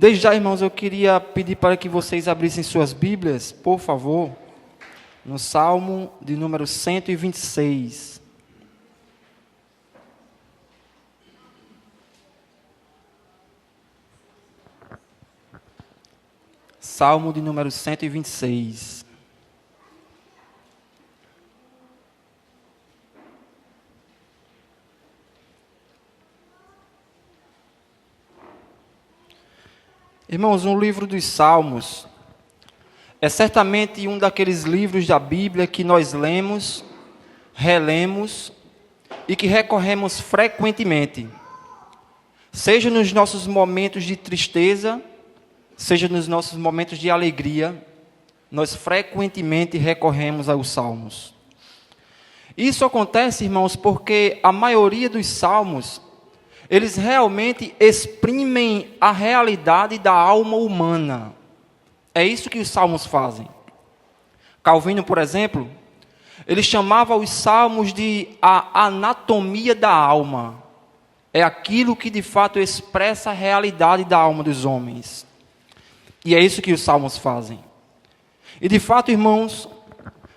Desde já, irmãos, eu queria pedir para que vocês abrissem suas Bíblias, por favor, no Salmo de número 126. Salmo de número 126. Irmãos, o livro dos Salmos é certamente um daqueles livros da Bíblia que nós lemos, relemos e que recorremos frequentemente, seja nos nossos momentos de tristeza, seja nos nossos momentos de alegria, nós frequentemente recorremos aos Salmos. Isso acontece, irmãos, porque a maioria dos Salmos, eles realmente exprimem a realidade da alma humana. É isso que os Salmos fazem. Calvino, por exemplo, ele chamava os Salmos de a anatomia da alma. É aquilo que de fato expressa a realidade da alma dos homens. E é isso que os Salmos fazem. E de fato, irmãos,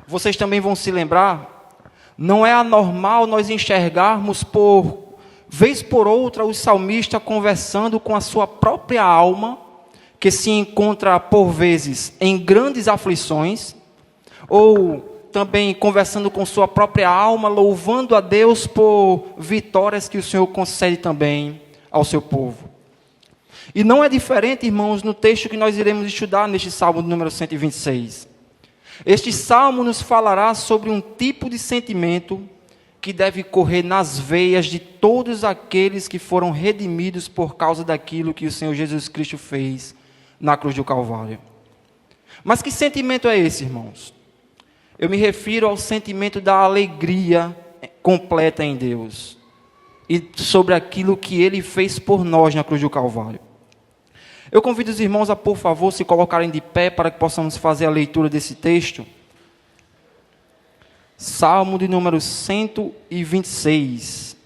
vocês também vão se lembrar, não é anormal nós enxergarmos vez por outra, o salmista conversando com a sua própria alma, que se encontra, por vezes, em grandes aflições, ou também conversando com sua própria alma, louvando a Deus por vitórias que o Senhor concede também ao seu povo. E não é diferente, irmãos, no texto que nós iremos estudar neste Salmo número 126. Este Salmo nos falará sobre um tipo de sentimento que deve correr nas veias de todos aqueles que foram redimidos por causa daquilo que o Senhor Jesus Cristo fez na cruz do Calvário. Mas que sentimento é esse, irmãos? Eu me refiro ao sentimento da alegria completa em Deus e sobre aquilo que Ele fez por nós na cruz do Calvário. Eu convido os irmãos a, por favor, se colocarem de pé para que possamos fazer a leitura desse texto. Salmo de número 126.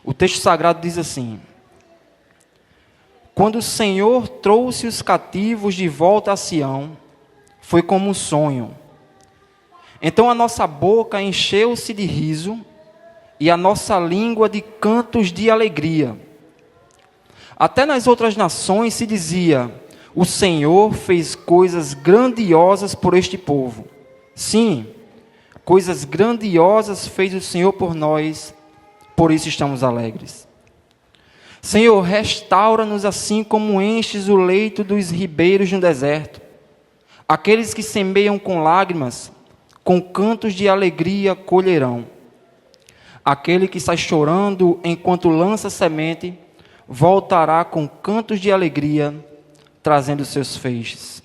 O texto sagrado diz assim: quando o Senhor trouxe os cativos de volta a Sião, foi como um sonho. Então a nossa boca encheu-se de riso e a nossa língua de cantos de alegria. Até nas outras nações se dizia: o Senhor fez coisas grandiosas por este povo. Sim, coisas grandiosas fez o Senhor por nós, por isso estamos alegres. Senhor, restaura-nos assim como enches o leito dos ribeiros no deserto. Aqueles que semeiam com lágrimas, com cantos de alegria colherão. Aquele que sai chorando enquanto lança semente, voltará com cantos de alegria, trazendo seus feixes.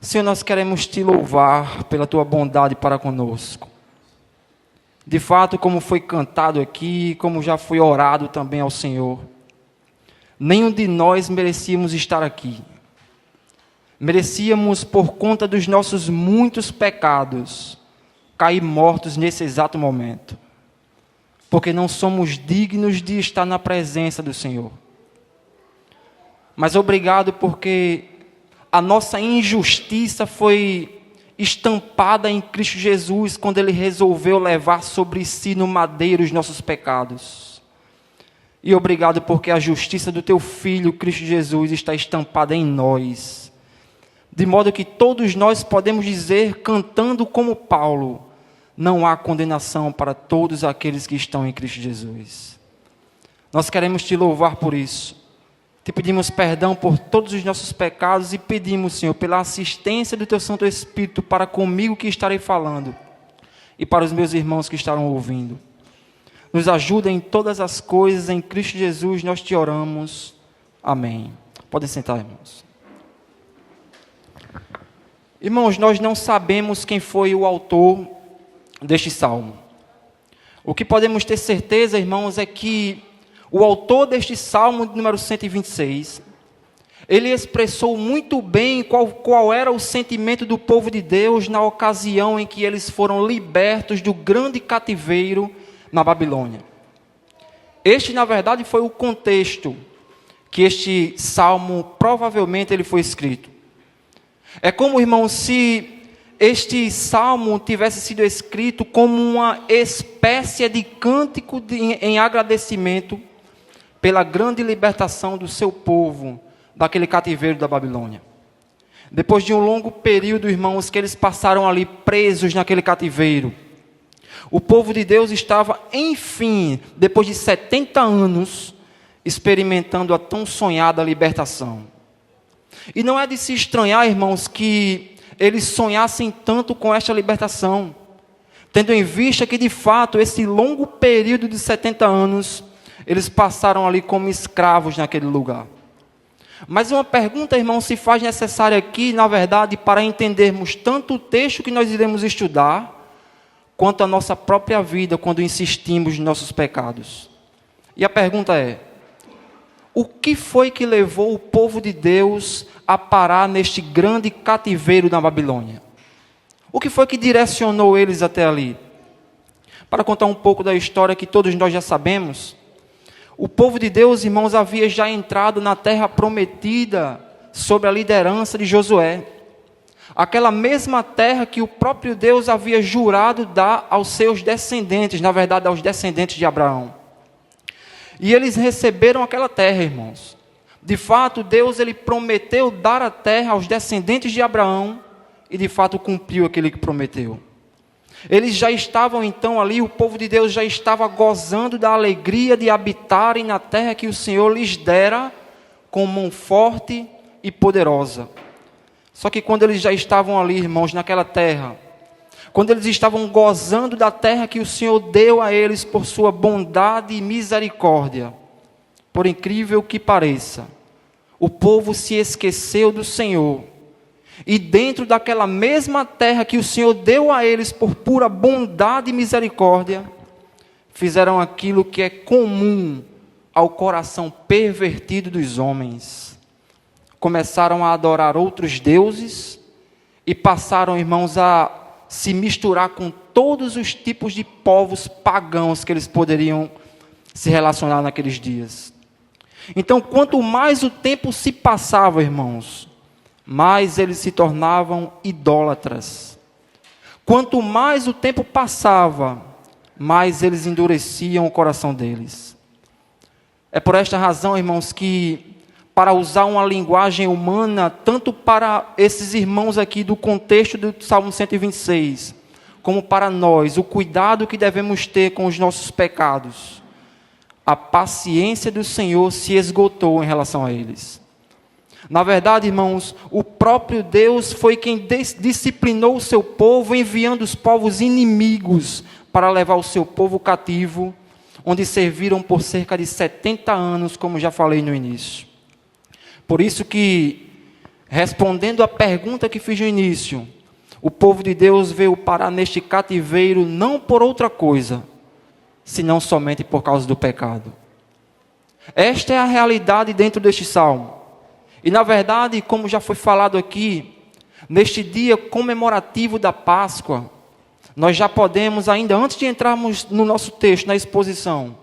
Senhor, nós queremos te louvar pela tua bondade para conosco. De fato, como foi cantado aqui, como já foi orado também ao Senhor, nenhum de nós merecíamos estar aqui. Merecíamos, por conta dos nossos muitos pecados, cair mortos nesse exato momento, porque não somos dignos de estar na presença do Senhor. Mas obrigado porque a nossa injustiça foi estampada em Cristo Jesus quando Ele resolveu levar sobre si no madeiro os nossos pecados. E obrigado porque a justiça do Teu Filho, Cristo Jesus, está estampada em nós. De modo que todos nós podemos dizer, cantando como Paulo: não há condenação para todos aqueles que estão em Cristo Jesus. Nós queremos Te louvar por isso. Te pedimos perdão por todos os nossos pecados e pedimos, Senhor, pela assistência do Teu Santo Espírito para comigo que estarei falando e para os meus irmãos que estarão ouvindo. Nos ajuda em todas as coisas, em Cristo Jesus nós Te oramos. Amém. Podem sentar, irmãos. Irmãos, nós não sabemos quem foi o autor deste salmo. O que podemos ter certeza, irmãos, é que o autor deste Salmo número 126, ele expressou muito bem qual era o sentimento do povo de Deus na ocasião em que eles foram libertos do grande cativeiro na Babilônia. Este, na verdade, foi o contexto que este salmo, provavelmente, ele foi escrito. É como, irmão, se este salmo tivesse sido escrito como uma espécie de cântico em agradecimento pela grande libertação do seu povo daquele cativeiro da Babilônia. Depois de um longo período, irmãos, que eles passaram ali presos naquele cativeiro, o povo de Deus estava, enfim, depois de 70 anos, experimentando a tão sonhada libertação. E não é de se estranhar, irmãos, que eles sonhassem tanto com esta libertação, tendo em vista que, de fato, esse longo período de 70 anos, eles passaram ali como escravos naquele lugar. Mas uma pergunta, irmão, se faz necessária aqui, na verdade, para entendermos tanto o texto que nós iremos estudar, quanto a nossa própria vida, quando insistimos nos nossos pecados. E a pergunta é: o que foi que levou o povo de Deus a parar neste grande cativeiro na Babilônia? O que foi que direcionou eles até ali? Para contar um pouco da história que todos nós já sabemos, o povo de Deus, irmãos, havia já entrado na terra prometida sob a liderança de Josué. Aquela mesma terra que o próprio Deus havia jurado dar aos seus descendentes, na verdade, aos descendentes de Abraão. E eles receberam aquela terra, irmãos. De fato, Deus ele prometeu dar a terra aos descendentes de Abraão e, de fato, cumpriu aquilo que prometeu. Eles já estavam, então, ali, o povo de Deus já estava gozando da alegria de habitarem na terra que o Senhor lhes dera com mão forte e poderosa. Só que quando eles já estavam ali, irmãos, naquela terra, quando eles estavam gozando da terra que o Senhor deu a eles por sua bondade e misericórdia, por incrível que pareça, o povo se esqueceu do Senhor. E dentro daquela mesma terra que o Senhor deu a eles por pura bondade e misericórdia, fizeram aquilo que é comum ao coração pervertido dos homens. Começaram a adorar outros deuses e passaram, irmãos, a se misturar com todos os tipos de povos pagãos que eles poderiam se relacionar naqueles dias. Então, quanto mais o tempo se passava, irmãos, mais eles se tornavam idólatras. Quanto mais o tempo passava, mais eles endureciam o coração deles. É por esta razão, irmãos, que, para usar uma linguagem humana, tanto para esses irmãos aqui do contexto do Salmo 126, como para nós, o cuidado que devemos ter com os nossos pecados, a paciência do Senhor se esgotou em relação a eles. Na verdade, irmãos, o próprio Deus foi quem disciplinou o seu povo, enviando os povos inimigos para levar o seu povo cativo, onde serviram por cerca de 70 anos, como já falei no início. Por isso que, respondendo à pergunta que fiz no início, o povo de Deus veio parar neste cativeiro não por outra coisa, senão somente por causa do pecado. Esta é a realidade dentro deste salmo. E, na verdade, como já foi falado aqui, neste dia comemorativo da Páscoa, nós já podemos, ainda antes de entrarmos no nosso texto, na exposição,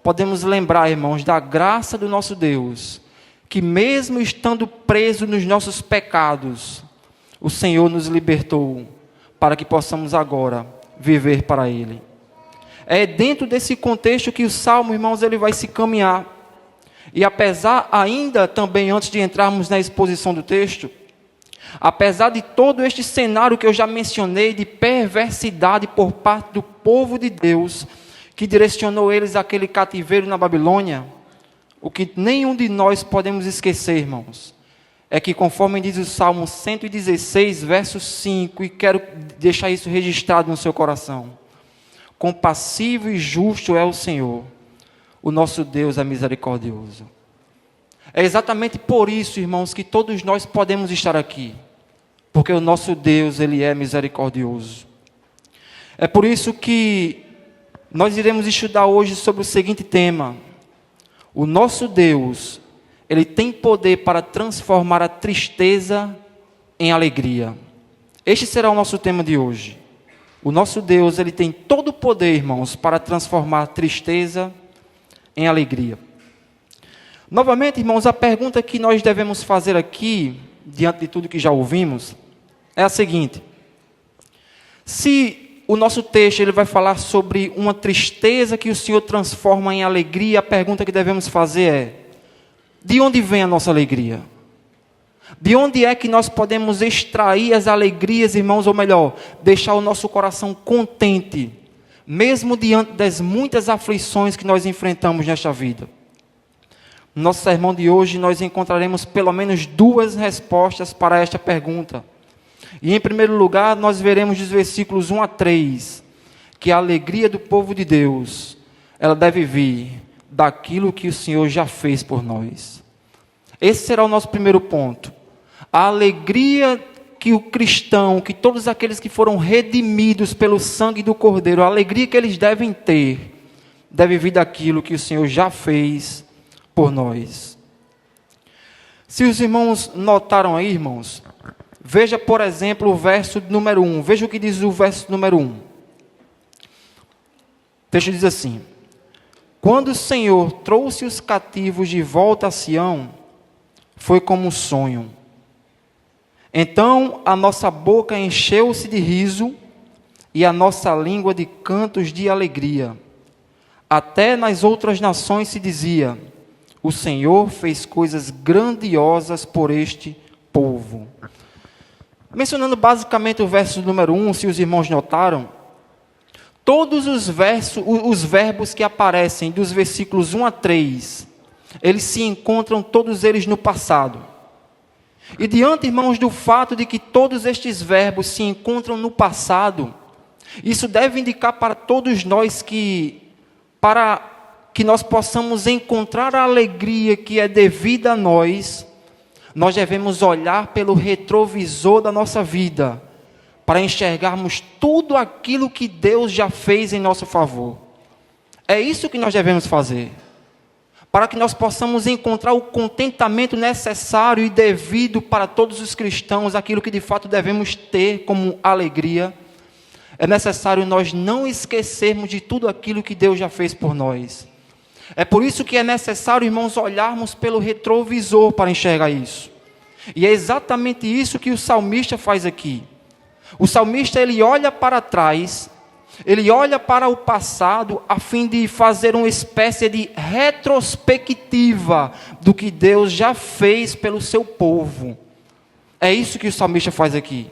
podemos lembrar, irmãos, da graça do nosso Deus, que mesmo estando preso nos nossos pecados, o Senhor nos libertou para que possamos agora viver para Ele. É dentro desse contexto que o Salmo, irmãos, ele vai se caminhar. E apesar ainda também, antes de entrarmos na exposição do texto, apesar de todo este cenário que eu já mencionei de perversidade por parte do povo de Deus, que direcionou eles àquele cativeiro na Babilônia, o que nenhum de nós podemos esquecer, irmãos, é que conforme diz o Salmo 116, verso 5, e quero deixar isso registrado no seu coração: compassivo e justo é o Senhor, o nosso Deus é misericordioso. É exatamente por isso, irmãos, que todos nós podemos estar aqui, porque o nosso Deus, Ele é misericordioso. É por isso que nós iremos estudar hoje sobre o seguinte tema: o nosso Deus, Ele tem poder para transformar a tristeza em alegria. Este será o nosso tema de hoje. O nosso Deus, Ele tem todo o poder, irmãos, para transformar a tristeza em alegria. Novamente, irmãos, a pergunta que nós devemos fazer aqui, diante de tudo que já ouvimos, é a seguinte: se o nosso texto ele vai falar sobre uma tristeza que o Senhor transforma em alegria, a pergunta que devemos fazer é: de onde vem a nossa alegria? De onde é que nós podemos extrair as alegrias, irmãos, ou melhor, deixar o nosso coração contente, mesmo diante das muitas aflições que nós enfrentamos nesta vida? No nosso sermão de hoje, nós encontraremos pelo menos duas respostas para esta pergunta. E em primeiro lugar, nós veremos dos versículos 1 a 3, que a alegria do povo de Deus, ela deve vir daquilo que o Senhor já fez por nós. Esse será o nosso primeiro ponto. A alegria que o cristão, que todos aqueles que foram redimidos pelo sangue do Cordeiro, a alegria que eles devem ter, deve vir daquilo que o Senhor já fez por nós. Se os irmãos notaram aí, irmãos, veja, por exemplo, o verso número 1. Veja o que diz o verso número 1. O texto diz assim: quando o Senhor trouxe os cativos de volta a Sião, foi como um sonho. Então a nossa boca encheu-se de riso e a nossa língua de cantos de alegria. Até nas outras nações se dizia: o Senhor fez coisas grandiosas por este povo. Mencionando basicamente o verso número 1, se os irmãos notaram, todos os verbos que aparecem dos versículos 1 a 3, eles se encontram todos eles no passado. E diante, irmãos, do fato de que todos estes verbos se encontram no passado, isso deve indicar para todos nós para que nós possamos encontrar a alegria que é devida a nós, nós devemos olhar pelo retrovisor da nossa vida, para enxergarmos tudo aquilo que Deus já fez em nosso favor. É isso que nós devemos fazer, para que nós possamos encontrar o contentamento necessário e devido para todos os cristãos, aquilo que de fato devemos ter como alegria. É necessário nós não esquecermos de tudo aquilo que Deus já fez por nós. É por isso que é necessário, irmãos, olharmos pelo retrovisor para enxergar isso. E é exatamente isso que o salmista faz aqui. O salmista, ele olha para trás, ele olha para o passado, a fim de fazer uma espécie de retrospectiva do que Deus já fez pelo seu povo. É isso que o salmista faz aqui.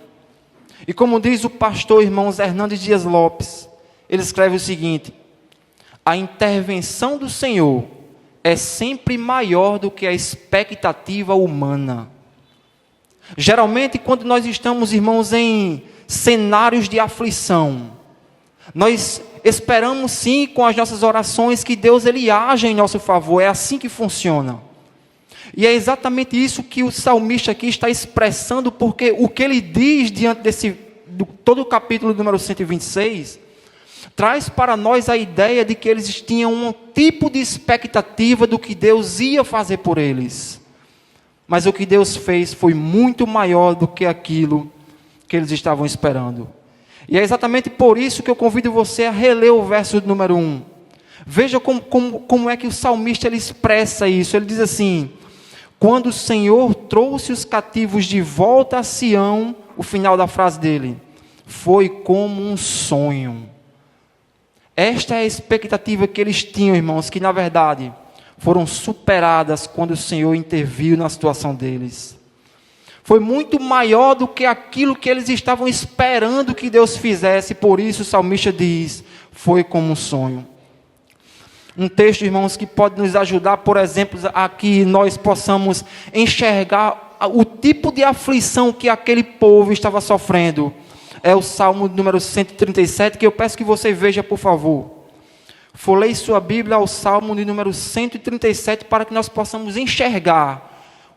E como diz o pastor, irmãos, Hernandes Dias Lopes, ele escreve o seguinte: a intervenção do Senhor é sempre maior do que a expectativa humana. Geralmente, quando nós estamos, irmãos, em cenários de aflição, nós esperamos sim, com as nossas orações, que Deus ele haja em nosso favor. É assim que funciona. E é exatamente isso que o salmista aqui está expressando, porque o que ele diz diante todo o capítulo número 126, traz para nós a ideia de que eles tinham um tipo de expectativa do que Deus ia fazer por eles. Mas o que Deus fez foi muito maior do que aquilo que eles estavam esperando. E é exatamente por isso que eu convido você a reler o verso número 1. Veja como é que o salmista ele expressa isso. Ele diz assim: quando o Senhor trouxe os cativos de volta a Sião, o final da frase dele, foi como um sonho. Esta é a expectativa que eles tinham, irmãos, que na verdade foram superadas quando o Senhor interviu na situação deles. Foi muito maior do que aquilo que eles estavam esperando que Deus fizesse. Por isso o salmista diz: foi como um sonho. Um texto, irmãos, que pode nos ajudar, por exemplo, a que nós possamos enxergar o tipo de aflição que aquele povo estava sofrendo, é o Salmo número 137, que eu peço que você veja, por favor. Folheie sua Bíblia ao Salmo de número 137, para que nós possamos enxergar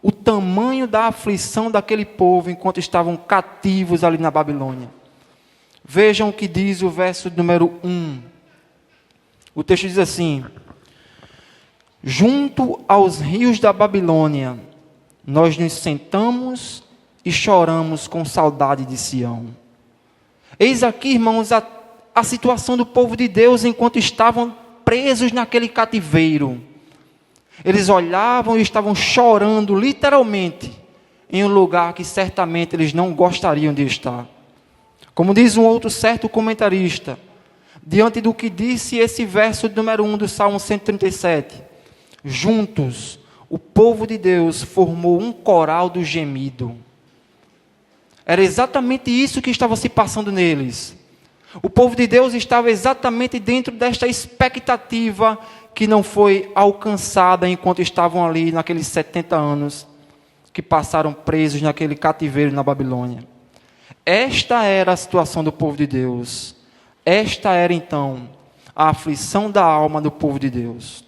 o tamanho da aflição daquele povo enquanto estavam cativos ali na Babilônia. Vejam o que diz o verso número 1. O texto diz assim: junto aos rios da Babilônia, nós nos sentamos e choramos com saudade de Sião. Eis aqui, irmãos, a situação do povo de Deus enquanto estavam presos naquele cativeiro, eles olhavam e estavam chorando, literalmente, em um lugar que certamente eles não gostariam de estar. Como diz um outro certo comentarista, diante do que disse esse verso número 1 do Salmo 137, juntos, o povo de Deus formou um coral do gemido. Era exatamente isso que estava se passando neles. O povo de Deus estava exatamente dentro desta expectativa que não foi alcançada enquanto estavam ali naqueles 70 anos que passaram presos naquele cativeiro na Babilônia. Esta era a situação do povo de Deus. Esta era então a aflição da alma do povo de Deus.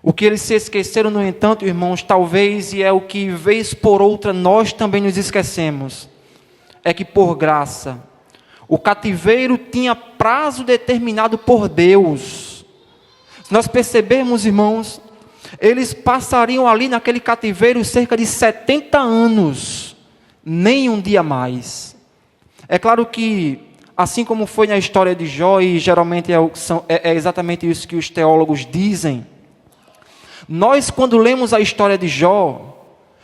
O que eles se esqueceram, no entanto, irmãos, talvez, e é o que vez por outra nós também nos esquecemos, é que por graça, o cativeiro tinha prazo determinado por Deus. Se nós percebermos, irmãos, eles passariam ali naquele cativeiro cerca de 70 anos, nem um dia mais. É claro que, assim como foi na história de Jó, e geralmente é exatamente isso que os teólogos dizem, nós, quando lemos a história de Jó,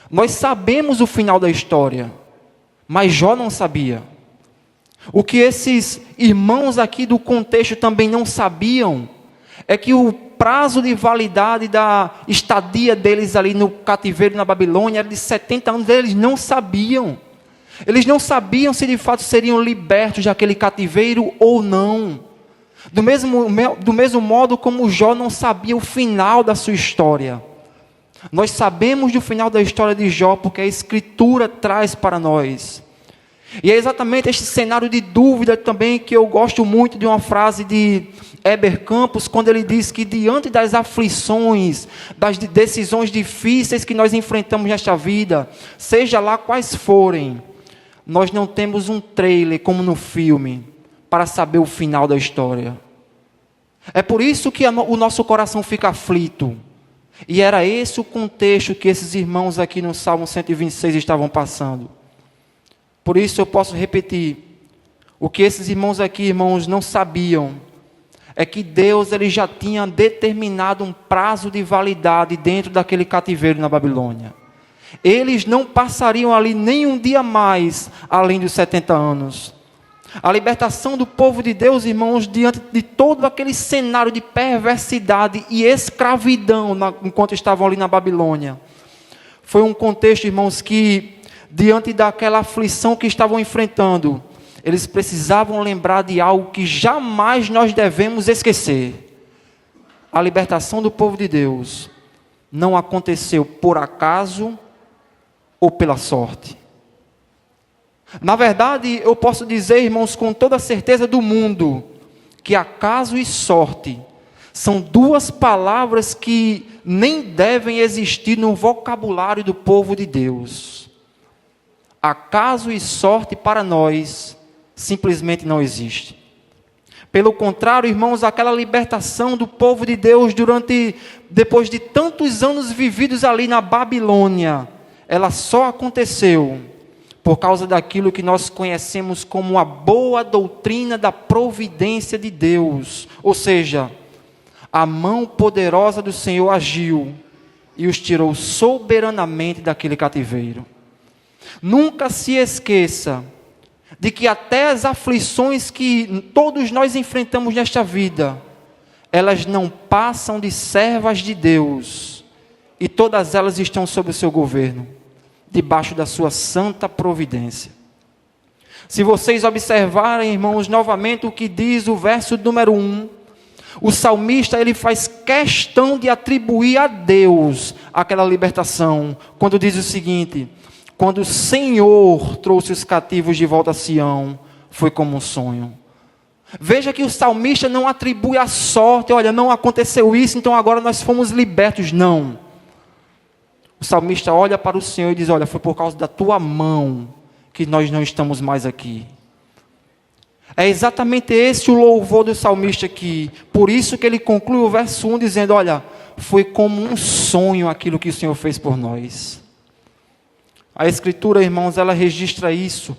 nós sabemos o final da história, mas Jó não sabia. O que esses irmãos aqui do contexto também não sabiam, é que o prazo de validade da estadia deles ali no cativeiro na Babilônia era de 70 anos, eles não sabiam. Eles não sabiam se de fato seriam libertos daquele cativeiro ou não. Do mesmo modo como Jó não sabia o final da sua história. Nós sabemos do final da história de Jó porque a Escritura traz para nós. E é exatamente este cenário de dúvida também que eu gosto muito de uma frase de Heber Campos, quando ele diz que diante das aflições, das decisões difíceis que nós enfrentamos nesta vida, seja lá quais forem, nós não temos um trailer como no filme, para saber o final da história. É por isso que o nosso coração fica aflito. E era esse o contexto que esses irmãos aqui no Salmo 126 estavam passando. Por isso eu posso repetir, o que esses irmãos aqui, irmãos, não sabiam, é que Deus ele já tinha determinado um prazo de validade dentro daquele cativeiro na Babilônia. Eles não passariam ali nem um dia mais, além dos 70 anos. A libertação do povo de Deus, irmãos, diante de todo aquele cenário de perversidade e escravidão, enquanto estavam ali na Babilônia, foi um contexto, irmãos, que diante daquela aflição que estavam enfrentando, eles precisavam lembrar de algo que jamais nós devemos esquecer. A libertação do povo de Deus não aconteceu por acaso ou pela sorte. Na verdade, eu posso dizer, irmãos, com toda a certeza do mundo, que acaso e sorte são duas palavras que nem devem existir no vocabulário do povo de Deus. Acaso e sorte para nós simplesmente não existe. Pelo contrário, irmãos, aquela libertação do povo de Deus depois de tantos anos vividos ali na Babilônia, ela só aconteceu por causa daquilo que nós conhecemos como a boa doutrina da providência de Deus. Ou seja, a mão poderosa do Senhor agiu e os tirou soberanamente daquele cativeiro. Nunca se esqueça de que até as aflições que todos nós enfrentamos nesta vida, elas não passam de servas de Deus, e todas elas estão sob o seu governo, debaixo da sua santa providência. Se vocês observarem, irmãos, novamente o que diz o verso número 1, o salmista ele faz questão de atribuir a Deus aquela libertação, quando diz o seguinte: quando o Senhor trouxe os cativos de volta a Sião, foi como um sonho. Veja que o salmista não atribui a sorte, olha, não aconteceu isso, então agora nós fomos libertos. Não. O salmista olha para o Senhor e diz: olha, foi por causa da tua mão que nós não estamos mais aqui. É exatamente esse o louvor do salmista aqui. Por isso que ele conclui o verso 1 dizendo: olha, foi como um sonho aquilo que o Senhor fez por nós. A Escritura, irmãos, ela registra isso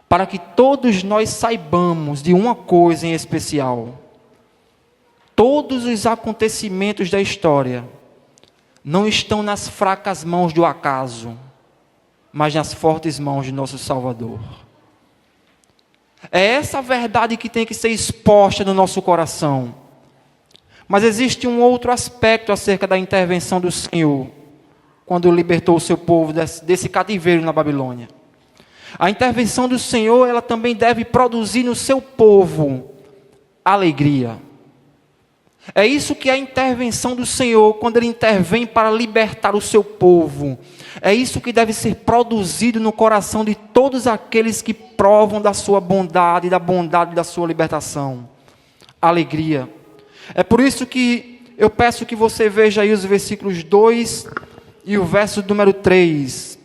para que todos nós saibamos de uma coisa em especial. todos os acontecimentos da história não estão nas fracas mãos do acaso, mas nas fortes mãos de nosso Salvador. É essa verdade que tem que ser exposta no nosso coração. Mas existe um outro aspecto acerca da intervenção do Senhor, quando libertou o seu povo desse cativeiro na Babilônia. A intervenção do Senhor, ela também deve produzir no seu povo alegria. É isso que é a intervenção do Senhor, quando Ele intervém para libertar o seu povo. É isso que deve ser produzido no coração de todos aqueles que provam da sua bondade, da bondade da sua libertação. Alegria. É por isso que eu peço que você veja aí os versículos 2 e o verso número 3.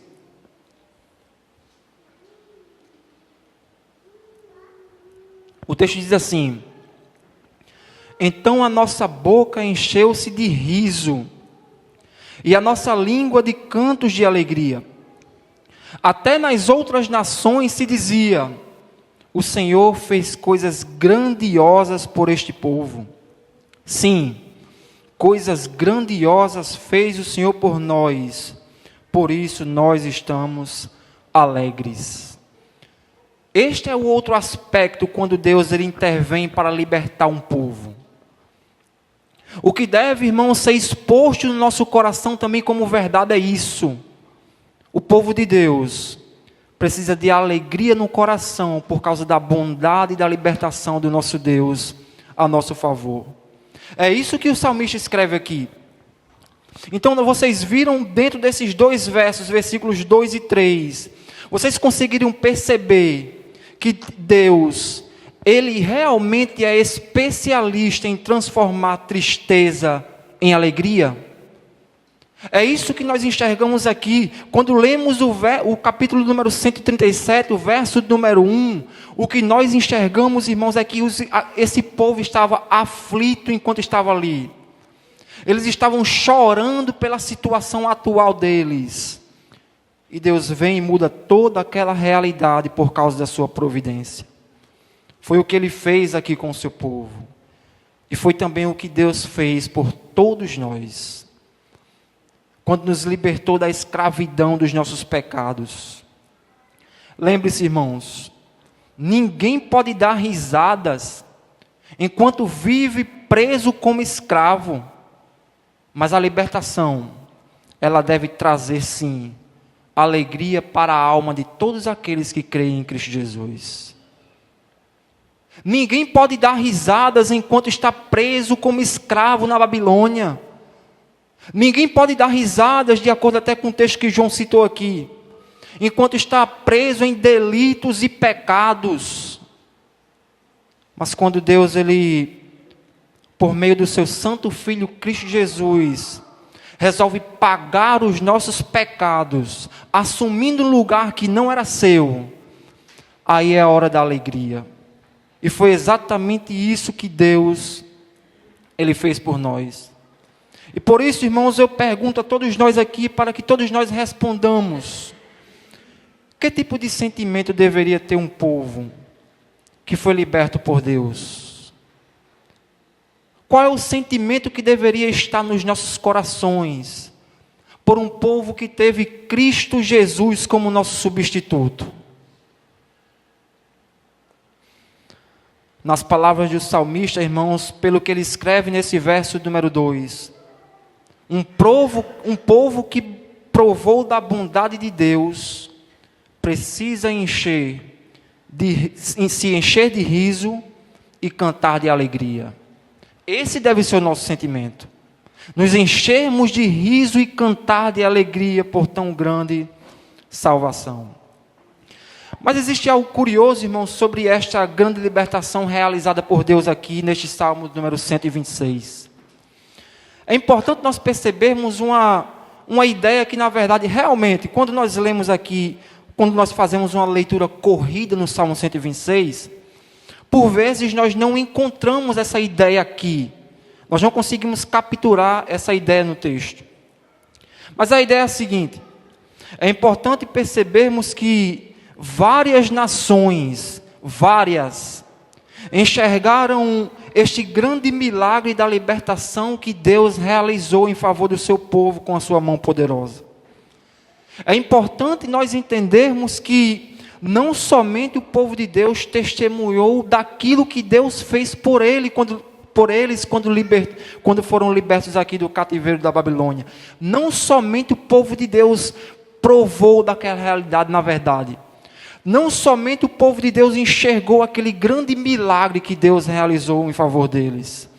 O texto diz assim: então a nossa boca encheu-se de riso, e a nossa língua de cantos de alegria. Até nas outras nações se dizia: o Senhor fez coisas grandiosas por este povo. Sim, coisas grandiosas fez o Senhor por nós, por isso nós estamos alegres. Este é o outro aspecto quando Deus ele intervém para libertar um povo. O que deve, irmão, ser exposto no nosso coração também como verdade é isso. O povo de Deus precisa de alegria no coração por causa da bondade e da libertação do nosso Deus a nosso favor. É isso que o salmista escreve aqui. Então vocês viram dentro desses dois versos, versículos 2 e 3, vocês conseguiriam perceber que Deus, Ele realmente é especialista em transformar tristeza em alegria? É isso que nós enxergamos aqui, quando lemos o capítulo número 137, o verso número 1, o que nós enxergamos, irmãos, é que esse povo estava aflito enquanto estava ali. Eles estavam chorando pela situação atual deles. E Deus vem e muda toda aquela realidade por causa da sua providência. Foi o que Ele fez aqui com o seu povo. E foi também o que Deus fez por todos nós, quando nos libertou da escravidão dos nossos pecados. Lembre-se, irmãos, ninguém pode dar risadas enquanto vive preso como escravo, mas a libertação, ela deve trazer sim alegria para a alma de todos aqueles que creem em Cristo Jesus. Ninguém pode dar risadas enquanto está preso como escravo na Babilônia. Ninguém pode dar risadas, de acordo até com o texto que João citou aqui, enquanto está preso em delitos e pecados. Mas quando Deus, Ele, por meio do seu santo Filho Cristo Jesus, resolve pagar os nossos pecados, assumindo um lugar que não era seu, aí é a hora da alegria. E foi exatamente isso que Deus, Ele fez por nós. E por isso, irmãos, eu pergunto a todos nós aqui, para que todos nós respondamos: que tipo de sentimento deveria ter um povo que foi liberto por Deus? Qual é o sentimento que deveria estar nos nossos corações por um povo que teve Cristo Jesus como nosso substituto? Nas palavras do salmista, irmãos, pelo que ele escreve nesse verso número 2, um povo que provou da bondade de Deus precisa se encher de riso e cantar de alegria. Esse deve ser o nosso sentimento. Nos enchermos de riso e cantar de alegria por tão grande salvação. Mas existe algo curioso, irmãos, sobre esta grande libertação realizada por Deus aqui neste Salmo número 126. É importante nós percebermos uma ideia que, na verdade, realmente, quando nós lemos aqui, quando nós fazemos uma leitura corrida no Salmo 126, por vezes nós não encontramos essa ideia aqui. Nós não conseguimos capturar essa ideia no texto. Mas a ideia é a seguinte: é importante percebermos que várias nações, enxergaram este grande milagre da libertação que Deus realizou em favor do seu povo com a sua mão poderosa. É importante nós entendermos que não somente o povo de Deus testemunhou daquilo que Deus fez por eles quando foram libertos aqui do cativeiro da Babilônia. Não somente o povo de Deus provou daquela realidade na verdade. Não somente o povo de Deus enxergou aquele grande milagre que Deus realizou em favor deles,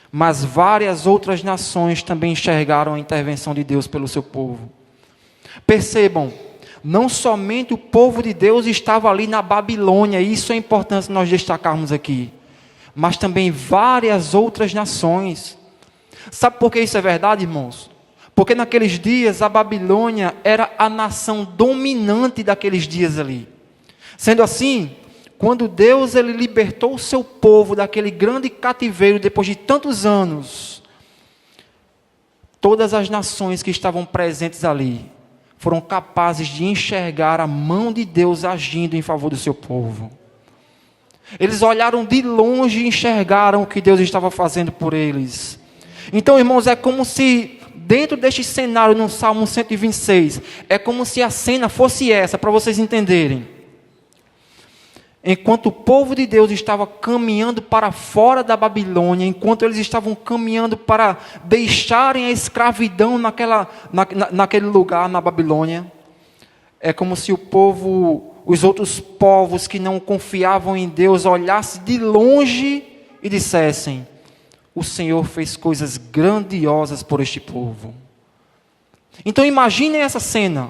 mas várias outras nações também enxergaram a intervenção de Deus pelo seu povo. Percebam, não somente o povo de Deus estava ali na Babilônia, e isso é importante nós destacarmos aqui, mas também várias outras nações. Sabe por que isso é verdade, irmãos? Porque naqueles dias a Babilônia era a nação dominante daqueles dias ali. Sendo assim, quando Deus ele libertou o seu povo daquele grande cativeiro depois de tantos anos, todas as nações que estavam presentes ali foram capazes de enxergar a mão de Deus agindo em favor do seu povo. Eles olharam de longe e enxergaram o que Deus estava fazendo por eles. Então, irmãos, é como se dentro deste cenário no Salmo 126, é como se a cena fosse essa, para vocês entenderem. Enquanto o povo de Deus estava caminhando para fora da Babilônia, enquanto eles estavam caminhando para deixarem a escravidão naquele lugar, na Babilônia, é como se os outros povos que não confiavam em Deus, olhassem de longe e dissessem: o Senhor fez coisas grandiosas por este povo. Então imaginem essa cena.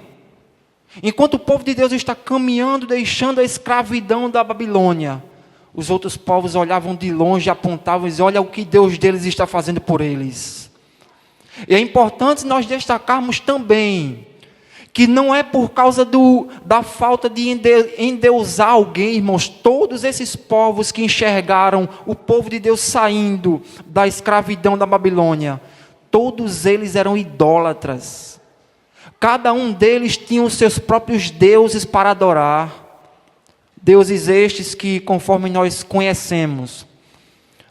Enquanto o povo de Deus está caminhando, deixando a escravidão da Babilônia, os outros povos olhavam de longe e apontavam e diziam: olha o que Deus deles está fazendo por eles. E é importante nós destacarmos também que não é por causa da falta de endeusar alguém, irmãos. Todos esses povos que enxergaram o povo de Deus saindo da escravidão da Babilônia, todos eles eram idólatras. Cada um deles tinha os seus próprios deuses para adorar. Deuses estes que, conforme nós conhecemos,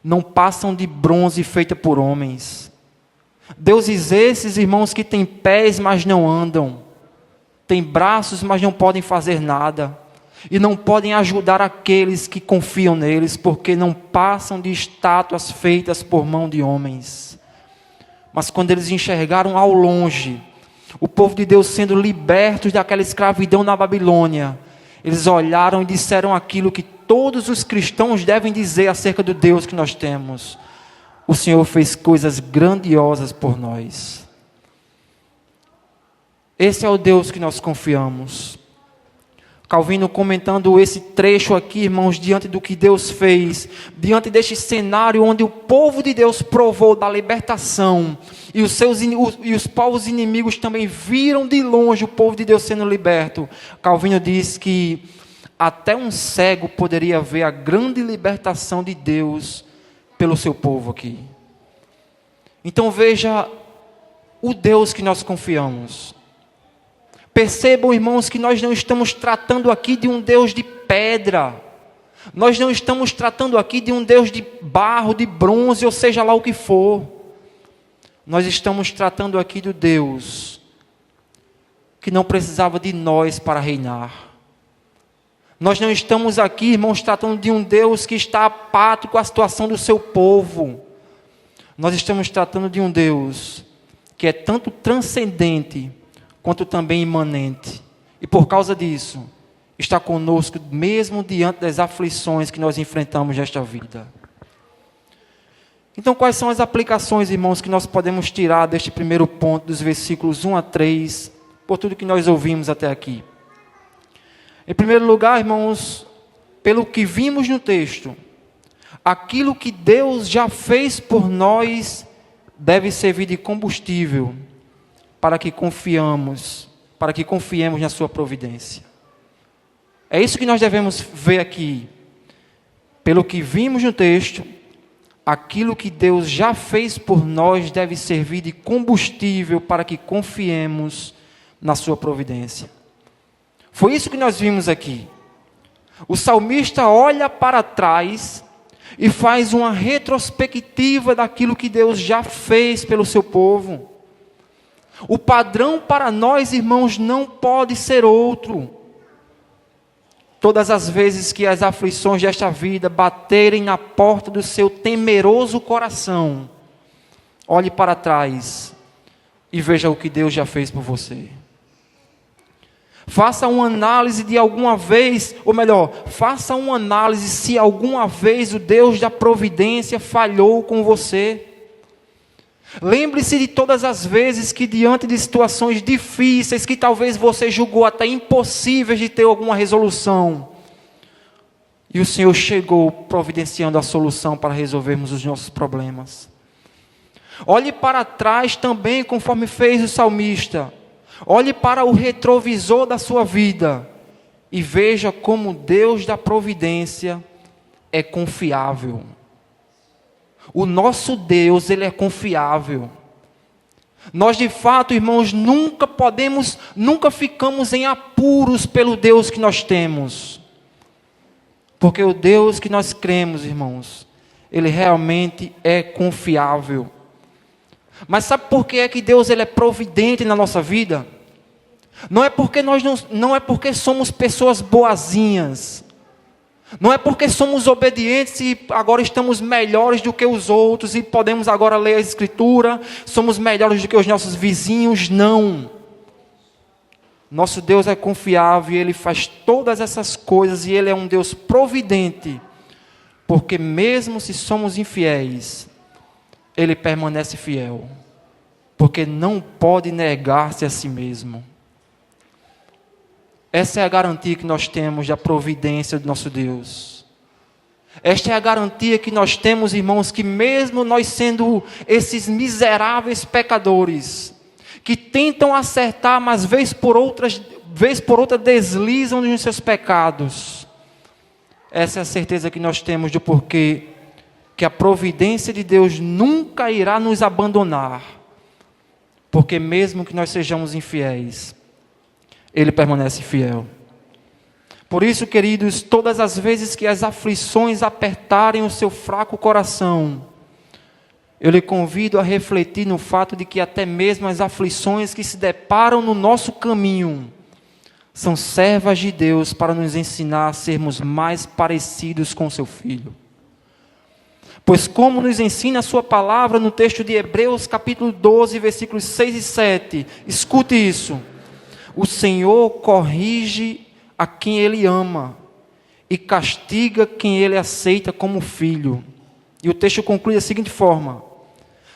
não passam de bronze feita por homens. Deuses esses, irmãos, que têm pés, mas não andam. Têm braços, mas não podem fazer nada. E não podem ajudar aqueles que confiam neles, porque não passam de estátuas feitas por mão de homens. Mas quando eles enxergaram ao longe o povo de Deus sendo libertos daquela escravidão na Babilônia, eles olharam e disseram aquilo que todos os cristãos devem dizer acerca do Deus que nós temos: o Senhor fez coisas grandiosas por nós. Esse é o Deus que nós confiamos. Calvino, comentando esse trecho aqui, irmãos, diante do que Deus fez, diante deste cenário onde o povo de Deus provou da libertação, e os povos inimigos também viram de longe o povo de Deus sendo liberto, Calvino diz que até um cego poderia ver a grande libertação de Deus pelo seu povo aqui. Então veja o Deus que nós confiamos. Percebam, irmãos, que nós não estamos tratando aqui de um Deus de pedra. Nós não estamos tratando aqui de um Deus de barro, de bronze, ou seja lá o que for. Nós estamos tratando aqui do Deus que não precisava de nós para reinar. Nós não estamos aqui, irmãos, tratando de um Deus que está apático com a situação do seu povo. Nós estamos tratando de um Deus que é tanto transcendente quanto também imanente. E por causa disso, está conosco mesmo diante das aflições que nós enfrentamos nesta vida. Então, quais são as aplicações, irmãos, que nós podemos tirar deste primeiro ponto, dos versículos 1 a 3, por tudo que nós ouvimos até aqui? Em primeiro lugar, irmãos, pelo que vimos no texto, aquilo que Deus já fez por nós deve servir de combustível para que confiemos na sua providência. É isso que nós devemos ver aqui. Pelo que vimos no texto, aquilo que Deus já fez por nós deve servir de combustível para que confiemos na sua providência. Foi isso que nós vimos aqui. O salmista olha para trás e faz uma retrospectiva daquilo que Deus já fez pelo seu povo. O padrão para nós, irmãos, não pode ser outro. Todas as vezes que as aflições desta vida baterem na porta do seu temeroso coração, olhe para trás e veja o que Deus já fez por você. Faça uma análise de alguma vez, ou melhor, faça uma análise se alguma vez o Deus da providência falhou com você. Lembre-se de todas as vezes que diante de situações difíceis, que talvez você julgou até impossíveis de ter alguma resolução, e o Senhor chegou providenciando a solução para resolvermos os nossos problemas. Olhe para trás também, conforme fez o salmista. Olhe para o retrovisor da sua vida e veja como Deus da providência é confiável. O nosso Deus, Ele é confiável. Nós de fato, irmãos, nunca ficamos em apuros pelo Deus que nós temos. Porque o Deus que nós cremos, irmãos, Ele realmente é confiável. Mas sabe por que é que Deus ele é providente na nossa vida? Não é porque somos pessoas boazinhas. Não é porque somos obedientes e agora estamos melhores do que os outros e podemos agora ler a Escritura, somos melhores do que os nossos vizinhos. Não. Nosso Deus é confiável e Ele faz todas essas coisas e Ele é um Deus providente. Porque mesmo se somos infiéis, Ele permanece fiel, porque não pode negar-se a si mesmo. Essa é a garantia que nós temos da providência do nosso Deus. Esta é a garantia que nós temos, irmãos, que mesmo nós sendo esses miseráveis pecadores, que tentam acertar, mas vez por outra deslizam nos seus pecados, essa é a certeza que nós temos do porquê que a providência de Deus nunca irá nos abandonar, porque mesmo que nós sejamos infiéis, Ele permanece fiel. Por isso, queridos, todas as vezes que as aflições apertarem o seu fraco coração, eu lhe convido a refletir no fato de que até mesmo as aflições que se deparam no nosso caminho, são servas de Deus para nos ensinar a sermos mais parecidos com seu Filho. Pois como nos ensina a sua palavra no texto de Hebreus capítulo 12, versículos 6 e 7, escute isso: o Senhor corrige a quem Ele ama e castiga quem Ele aceita como filho. E o texto conclui da seguinte forma: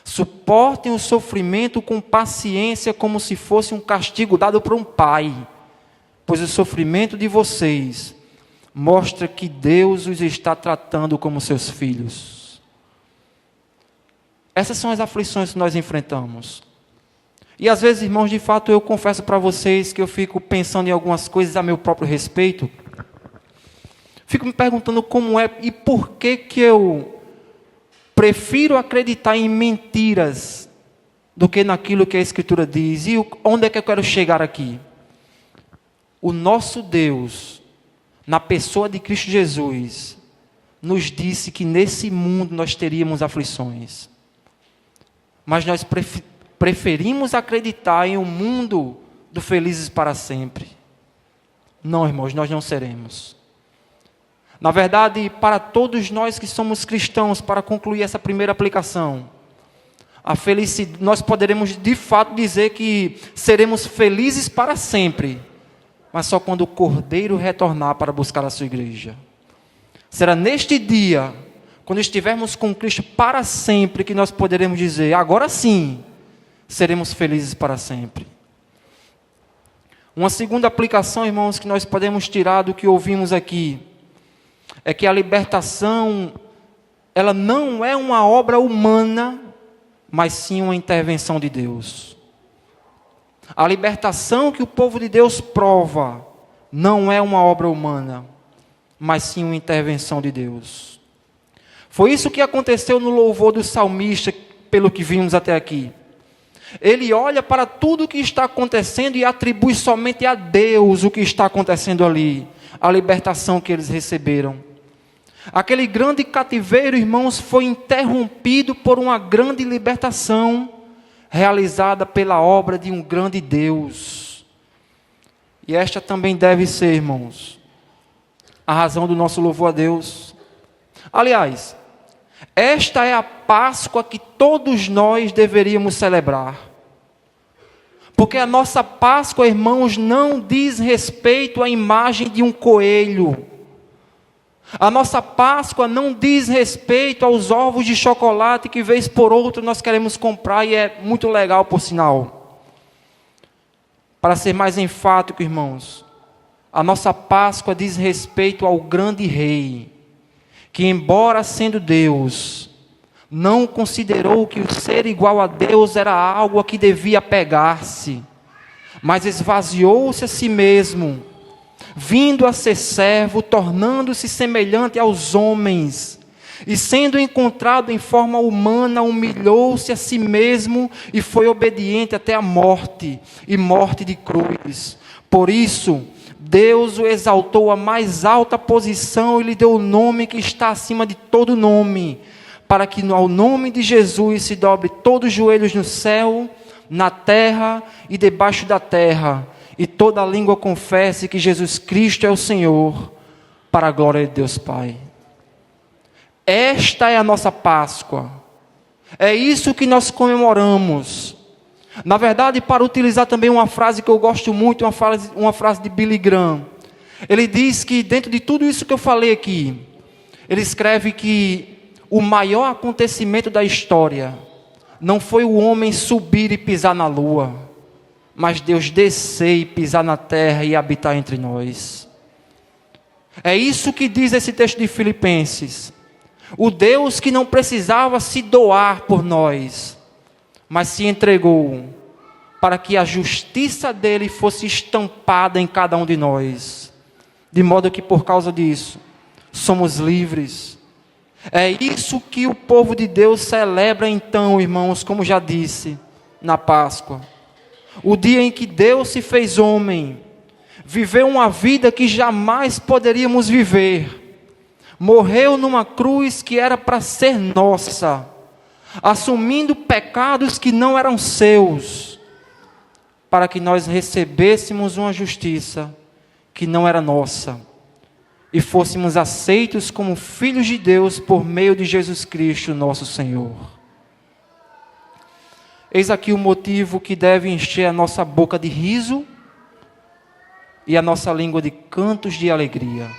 suportem o sofrimento com paciência como se fosse um castigo dado por um pai, pois o sofrimento de vocês mostra que Deus os está tratando como seus filhos. Essas são as aflições que nós enfrentamos. E às vezes, irmãos, de fato eu confesso para vocês que eu fico pensando em algumas coisas a meu próprio respeito. Fico me perguntando como é e por que eu prefiro acreditar em mentiras do que naquilo que a Escritura diz. E onde é que eu quero chegar aqui? O nosso Deus, na pessoa de Cristo Jesus, nos disse que nesse mundo nós teríamos aflições. Mas nós preferimos acreditar em um mundo do felizes para sempre. Não, irmãos, nós não seremos. Na verdade, para todos nós que somos cristãos, para concluir essa primeira aplicação, nós poderemos de fato dizer que seremos felizes para sempre, mas só quando o Cordeiro retornar para buscar a sua igreja. Será neste dia, quando estivermos com Cristo para sempre, que nós poderemos dizer, agora sim, seremos felizes para sempre. Uma segunda aplicação, irmãos, que nós podemos tirar do que ouvimos aqui, é que a libertação, ela não é uma obra humana, mas sim uma intervenção de Deus. A libertação que o povo de Deus prova, não é uma obra humana, mas sim uma intervenção de Deus. Foi isso que aconteceu no louvor do salmista, pelo que vimos até aqui. Ele olha para tudo o que está acontecendo e atribui somente a Deus o que está acontecendo ali, a libertação que eles receberam. Aquele grande cativeiro, irmãos, foi interrompido por uma grande libertação realizada pela obra de um grande Deus. E esta também deve ser, irmãos, a razão do nosso louvor a Deus. Aliás, esta é a Páscoa que todos nós deveríamos celebrar. Porque a nossa Páscoa, irmãos, não diz respeito à imagem de um coelho. A nossa Páscoa não diz respeito aos ovos de chocolate que, vez por outra, nós queremos comprar e é muito legal, por sinal. Para ser mais enfático, irmãos, a nossa Páscoa diz respeito ao grande Rei, que, embora sendo Deus, não considerou que o ser igual a Deus era algo a que devia pegar-se, mas esvaziou-se a si mesmo, vindo a ser servo, tornando-se semelhante aos homens, e sendo encontrado em forma humana, humilhou-se a si mesmo e foi obediente até a morte, e morte de cruz. Por isso, Deus o exaltou à mais alta posição e lhe deu o nome que está acima de todo nome, para que ao nome de Jesus se dobre todos os joelhos no céu, na terra e debaixo da terra, e toda língua confesse que Jesus Cristo é o Senhor, para a glória de Deus Pai. Esta é a nossa Páscoa. É isso que nós comemoramos. Na verdade, para utilizar também uma frase que eu gosto muito, uma frase de Billy Graham. Ele diz que dentro de tudo isso que eu falei aqui, ele escreve que o maior acontecimento da história não foi o homem subir e pisar na lua, mas Deus descer e pisar na terra e habitar entre nós. É isso que diz esse texto de Filipenses. O Deus que não precisava se doar por nós, mas se entregou para que a justiça dele fosse estampada em cada um de nós, de modo que por causa disso somos livres. É isso que o povo de Deus celebra então, irmãos, como já disse, na Páscoa. O dia em que Deus se fez homem, viveu uma vida que jamais poderíamos viver, morreu numa cruz que era para ser nossa, assumindo pecados que não eram seus, para que nós recebêssemos uma justiça que não era nossa, e fôssemos aceitos como filhos de Deus por meio de Jesus Cristo, nosso Senhor. Eis aqui o motivo que deve encher a nossa boca de riso e a nossa língua de cantos de alegria.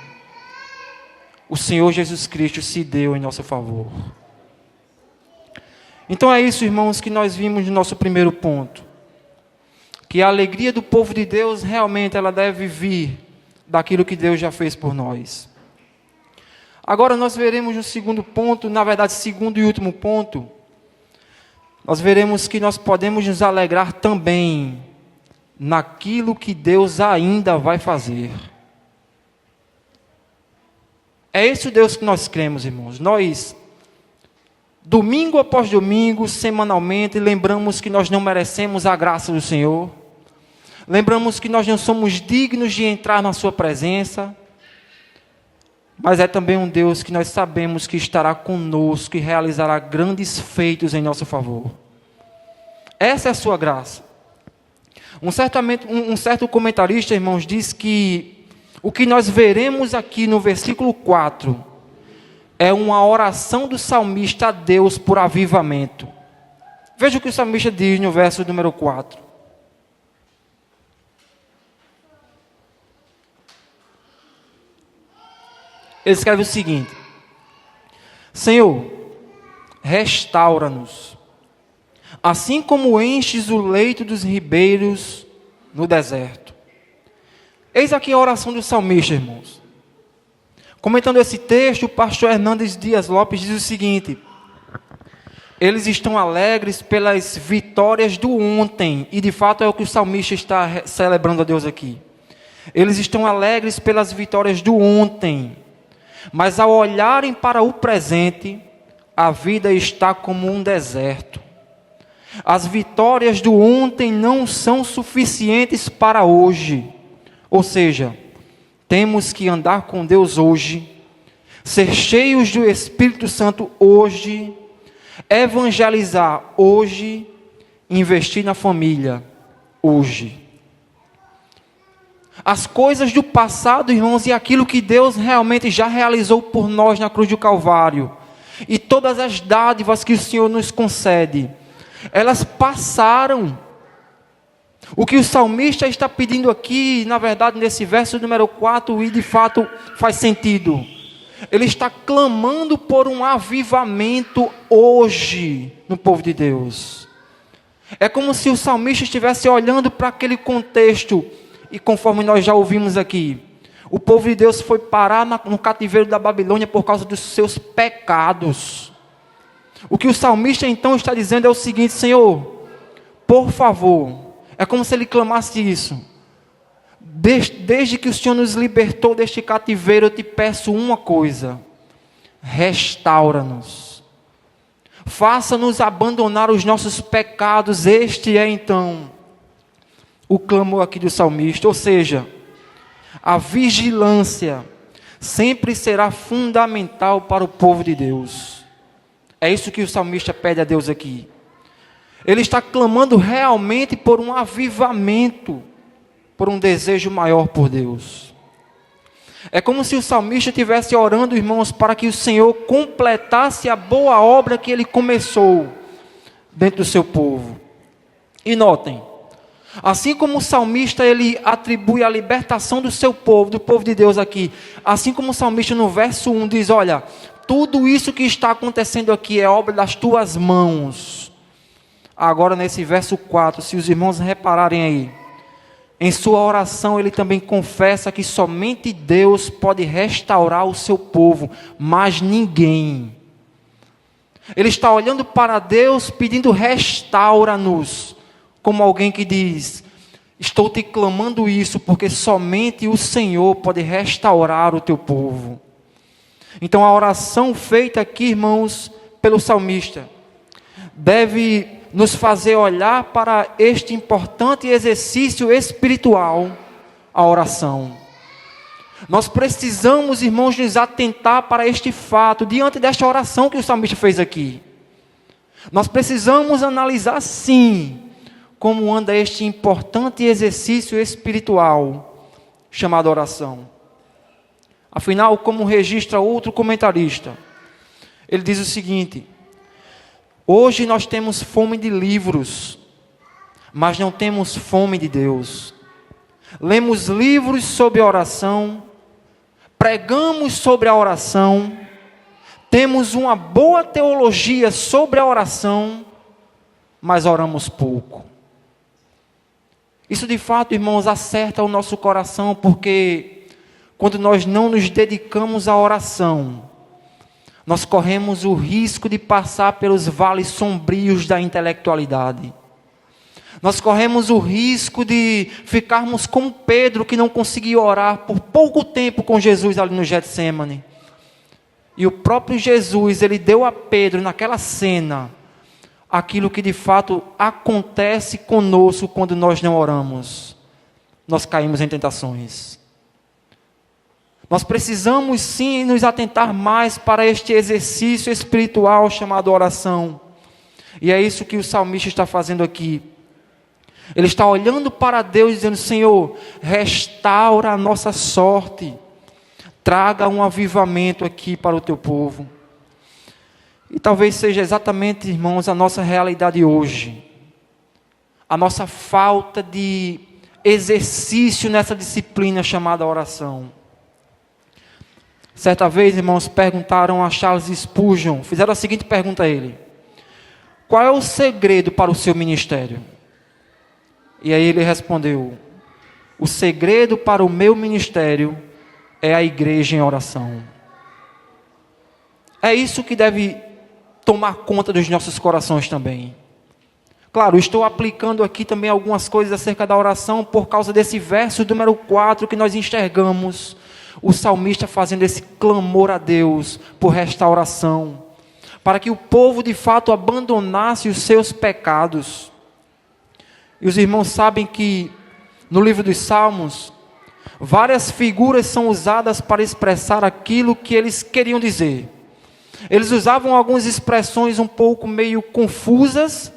O Senhor Jesus Cristo se deu em nosso favor. Então é isso, irmãos, que nós vimos no nosso primeiro ponto. Que a alegria do povo de Deus realmente ela deve vir daquilo que Deus já fez por nós. Agora nós veremos no segundo ponto, na verdade, segundo e último ponto, nós veremos que nós podemos nos alegrar também naquilo que Deus ainda vai fazer. É esse o Deus que nós cremos, irmãos. Nós, domingo após domingo, semanalmente, lembramos que nós não merecemos a graça do Senhor. Lembramos que nós não somos dignos de entrar na sua presença. Mas é também um Deus que nós sabemos que estará conosco e realizará grandes feitos em nosso favor. Essa é a sua graça. Um certo comentarista, irmãos, diz que o que nós veremos aqui no versículo 4 é uma oração do salmista a Deus por avivamento. Veja o que o salmista diz no verso número 4. Ele escreve o seguinte: Senhor, restaura-nos, assim como enches o leito dos ribeiros no deserto. Eis aqui a oração do salmista, irmãos. Comentando esse texto, o pastor Hernandes Dias Lopes diz o seguinte: eles estão alegres pelas vitórias do ontem, e de fato é o que o salmista está celebrando a Deus aqui. Eles estão alegres pelas vitórias do ontem, mas ao olharem para o presente, a vida está como um deserto. As vitórias do ontem não são suficientes para hoje. Ou seja, temos que andar com Deus hoje, ser cheios do Espírito Santo hoje, evangelizar hoje, investir na família hoje. As coisas do passado, irmãos, e aquilo que Deus realmente já realizou por nós na cruz do Calvário, e todas as dádivas que o Senhor nos concede, elas passaram. O que o salmista está pedindo aqui, na verdade, nesse verso número 4, e de fato faz sentido. Ele está clamando por um avivamento hoje no povo de Deus. É como se o salmista estivesse olhando para aquele contexto, e conforme nós já ouvimos aqui, o povo de Deus foi parar no cativeiro da Babilônia por causa dos seus pecados. O que o salmista então está dizendo é o seguinte: Senhor, por favor, é como se ele clamasse isso. Desde que o Senhor nos libertou deste cativeiro, eu te peço uma coisa: restaura-nos. Faça-nos abandonar os nossos pecados. Este é então o clamor aqui do salmista. Ou seja, a vigilância sempre será fundamental para o povo de Deus. É isso que o salmista pede a Deus aqui. Ele está clamando realmente por um avivamento, por um desejo maior por Deus. É como se o salmista estivesse orando, irmãos, para que o Senhor completasse a boa obra que Ele começou dentro do seu povo. E notem, assim como o salmista ele atribui a libertação do seu povo, do povo de Deus aqui, assim como o salmista no verso 1 diz: olha, tudo isso que está acontecendo aqui é obra das tuas mãos. Agora nesse verso 4, se os irmãos repararem aí, em sua oração ele também confessa que somente Deus pode restaurar o seu povo, mas ninguém. Ele está olhando para Deus pedindo: restaura-nos. Como alguém que diz: estou te clamando isso, porque somente o Senhor pode restaurar o teu povo. Então a oração feita aqui, irmãos, pelo salmista, deve nos fazer olhar para este importante exercício espiritual, a oração. Nós precisamos, irmãos, nos atentar para este fato, diante desta oração que o salmista fez aqui. Nós precisamos analisar, sim, como anda este importante exercício espiritual chamado oração. Afinal, como registra outro comentarista, ele diz o seguinte: hoje nós temos fome de livros, mas não temos fome de Deus. Lemos livros sobre oração, pregamos sobre a oração, temos uma boa teologia sobre a oração, mas oramos pouco. Isso de fato, irmãos, acerta o nosso coração, porque quando nós não nos dedicamos à oração, nós corremos o risco de passar pelos vales sombrios da intelectualidade. Nós corremos o risco de ficarmos como Pedro, que não conseguiu orar por pouco tempo com Jesus ali no Getsêmani. E o próprio Jesus, ele deu a Pedro naquela cena aquilo que de fato acontece conosco quando nós não oramos. Nós caímos em tentações. Nós precisamos sim nos atentar mais para este exercício espiritual chamado oração. E é isso que o salmista está fazendo aqui. Ele está olhando para Deus dizendo: Senhor, restaura a nossa sorte. Traga um avivamento aqui para o teu povo. E talvez seja exatamente, irmãos, a nossa realidade hoje. A nossa falta de exercício nessa disciplina chamada oração. Certa vez, irmãos, perguntaram a Charles Spurgeon, fizeram a seguinte pergunta a ele: qual é o segredo para o seu ministério? E aí ele respondeu: o segredo para o meu ministério é a igreja em oração. É isso que deve tomar conta dos nossos corações também. Claro, estou aplicando aqui também algumas coisas acerca da oração por causa desse verso número 4 que nós enxergamos o salmista fazendo esse clamor a Deus por restauração, para que o povo de fato abandonasse os seus pecados. E os irmãos sabem que no livro dos Salmos, Várias figuras são usadas para expressar aquilo que eles queriam dizer. Eles usavam algumas expressões um pouco meio confusas,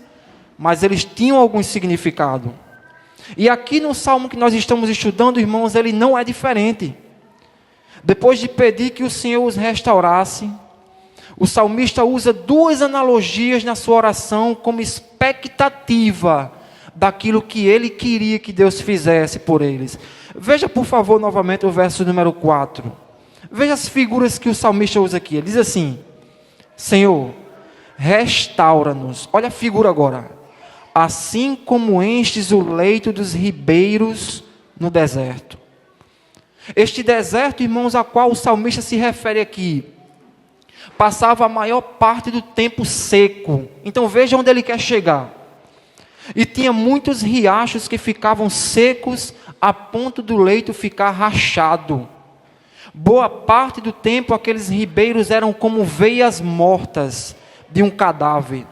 mas eles tinham algum significado. E aqui no salmo que nós estamos estudando, irmãos, ele não é diferente. Depois de pedir que o Senhor os restaurasse, o salmista usa duas analogias na sua oração como expectativa daquilo que ele queria que Deus fizesse por eles. Veja, por favor, novamente o verso número 4. Veja as figuras que o salmista usa aqui. Ele diz assim: Senhor, restaura-nos. Olha a figura agora. Assim como enches o leito dos ribeiros no deserto. Este deserto, irmãos, a qual o salmista se refere aqui, passava a maior parte do tempo seco. Então veja onde ele quer chegar. E tinha muitos riachos que ficavam secos a ponto do leito ficar rachado. Boa parte do tempo aqueles ribeiros eram como veias mortas de um cadáver,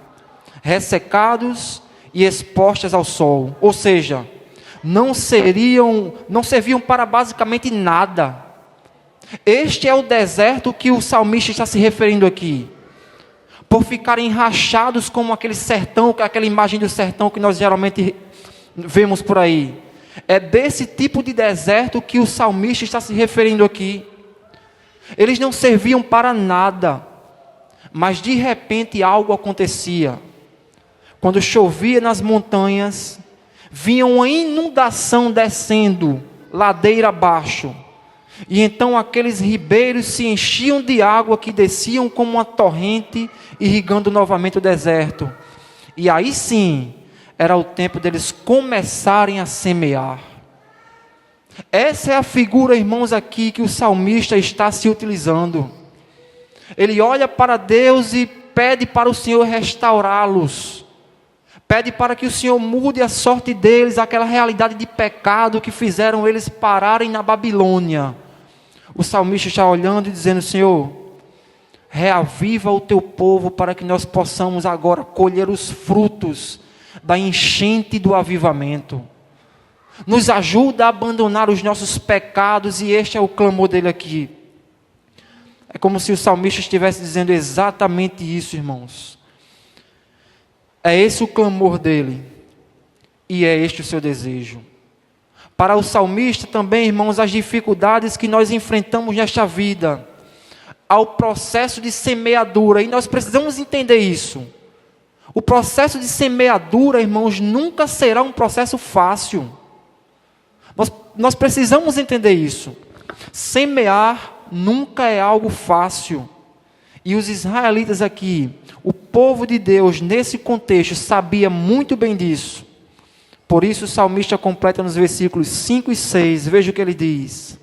ressecados e expostas ao sol. Ou seja, não serviam para basicamente nada. Este é o deserto que o salmista está se referindo aqui. Por ficarem rachados como aquele sertão, aquela imagem do sertão que nós geralmente vemos por aí. É desse tipo de deserto que o salmista está se referindo aqui. Eles não serviam para nada, mas de repente algo acontecia. Quando chovia nas montanhas, vinha uma inundação descendo, ladeira abaixo. E então aqueles ribeiros se enchiam de água que desciam como uma torrente, irrigando novamente o deserto. E aí sim, era o tempo deles começarem a semear. Essa é a figura, irmãos, aqui que o salmista está se utilizando. Ele olha para Deus e pede para o Senhor restaurá-los. Pede para que o Senhor mude a sorte deles, aquela realidade de pecado que fizeram eles pararem na Babilônia. O salmista está olhando e dizendo: Senhor, reaviva o teu povo para que nós possamos agora colher os frutos da enchente do avivamento. Nos ajuda a abandonar os nossos pecados, e este é o clamor dele aqui. É como se o salmista estivesse dizendo exatamente isso, irmãos. É esse o clamor dele, e é este o seu desejo. Para o salmista também, irmãos, as dificuldades que nós enfrentamos nesta vida, ao processo de semeadura, e nós precisamos entender isso. O processo de semeadura, irmãos, nunca será um processo fácil. Nós precisamos entender isso. Semear nunca é algo fácil. E os israelitas aqui, o povo de Deus, nesse contexto, sabia muito bem disso. Por isso o salmista completa nos versículos 5 e 6, veja o que ele diz: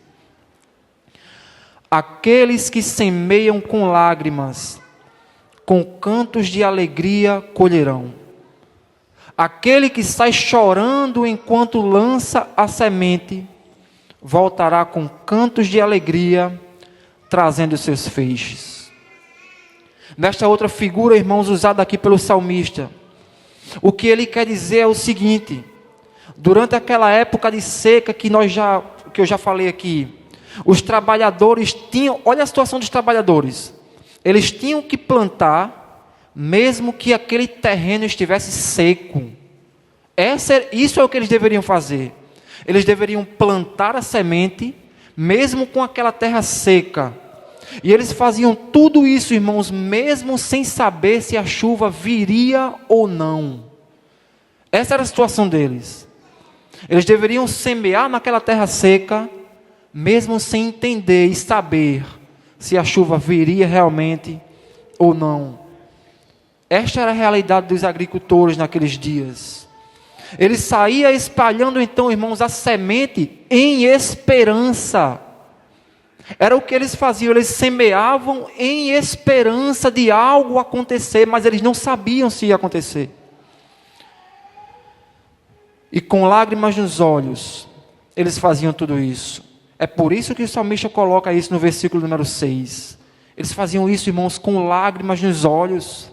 aqueles que semeiam com lágrimas, com cantos de alegria colherão. Aquele que sai chorando enquanto lança a semente, voltará com cantos de alegria, trazendo seus feixes. Nesta outra figura, irmãos, usada aqui pelo salmista, o que ele quer dizer é o seguinte: durante aquela época de seca que eu já falei aqui, os trabalhadores tinham, olha a situação dos trabalhadores, eles tinham que plantar, mesmo que aquele terreno estivesse seco. Isso é o que eles deveriam fazer. Eles deveriam plantar a semente, mesmo com aquela terra seca. E eles faziam tudo isso, irmãos, mesmo sem saber se a chuva viria ou não. Essa era a situação deles. Eles deveriam semear naquela terra seca, mesmo sem entender e saber se a chuva viria realmente ou não. Esta era a realidade dos agricultores naqueles dias. Eles saíam espalhando então, irmãos, a semente em esperança. Era o que eles faziam, eles semeavam em esperança de algo acontecer, mas eles não sabiam se ia acontecer. E com lágrimas nos olhos, eles faziam tudo isso. É por isso que o salmista coloca isso no versículo número 6. Eles faziam isso, irmãos, com lágrimas nos olhos.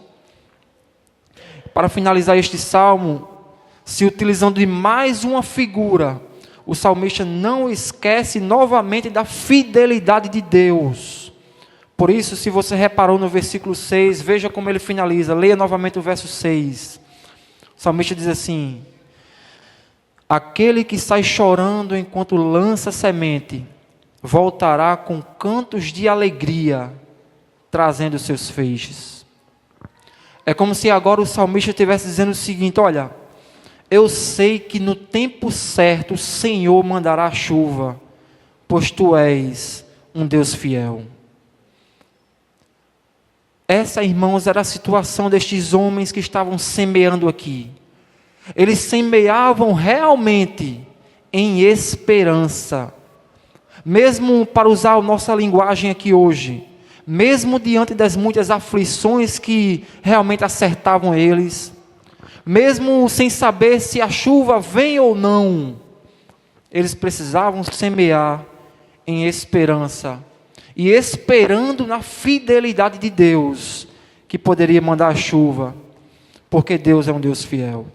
Para finalizar este salmo, se utilizando de mais uma figura, o salmista não esquece novamente da fidelidade de Deus. Por isso, se você reparou no versículo 6, veja como ele finaliza. Leia novamente o verso 6. O salmista diz assim: aquele que sai chorando enquanto lança semente, voltará com cantos de alegria, trazendo seus feixes. É como se agora o salmista estivesse dizendo o seguinte: olha, eu sei que no tempo certo o Senhor mandará a chuva, pois tu és um Deus fiel. Essa, irmãos, era a situação destes homens que estavam semeando aqui. Eles semeavam realmente em esperança. Mesmo, para usar a nossa linguagem aqui hoje, mesmo diante das muitas aflições que realmente acertavam eles, mesmo sem saber se a chuva vem ou não, eles precisavam semear em esperança, e esperando na fidelidade de Deus, que poderia mandar a chuva, porque Deus é um Deus fiel.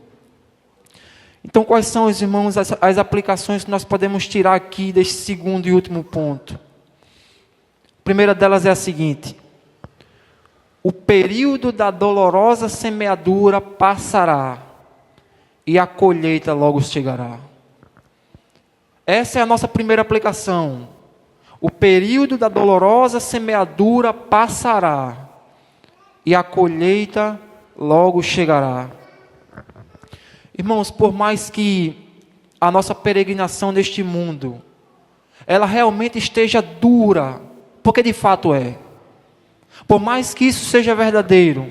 Então, quais são, irmãos, as aplicações que nós podemos tirar aqui deste segundo e último ponto? A primeira delas é a seguinte: o período da dolorosa semeadura passará, e a colheita logo chegará. Essa é a nossa primeira aplicação. O período da dolorosa semeadura passará, e a colheita logo chegará. Irmãos, por mais que a nossa peregrinação neste mundo, ela realmente esteja dura, porque de fato é. Por mais que isso seja verdadeiro,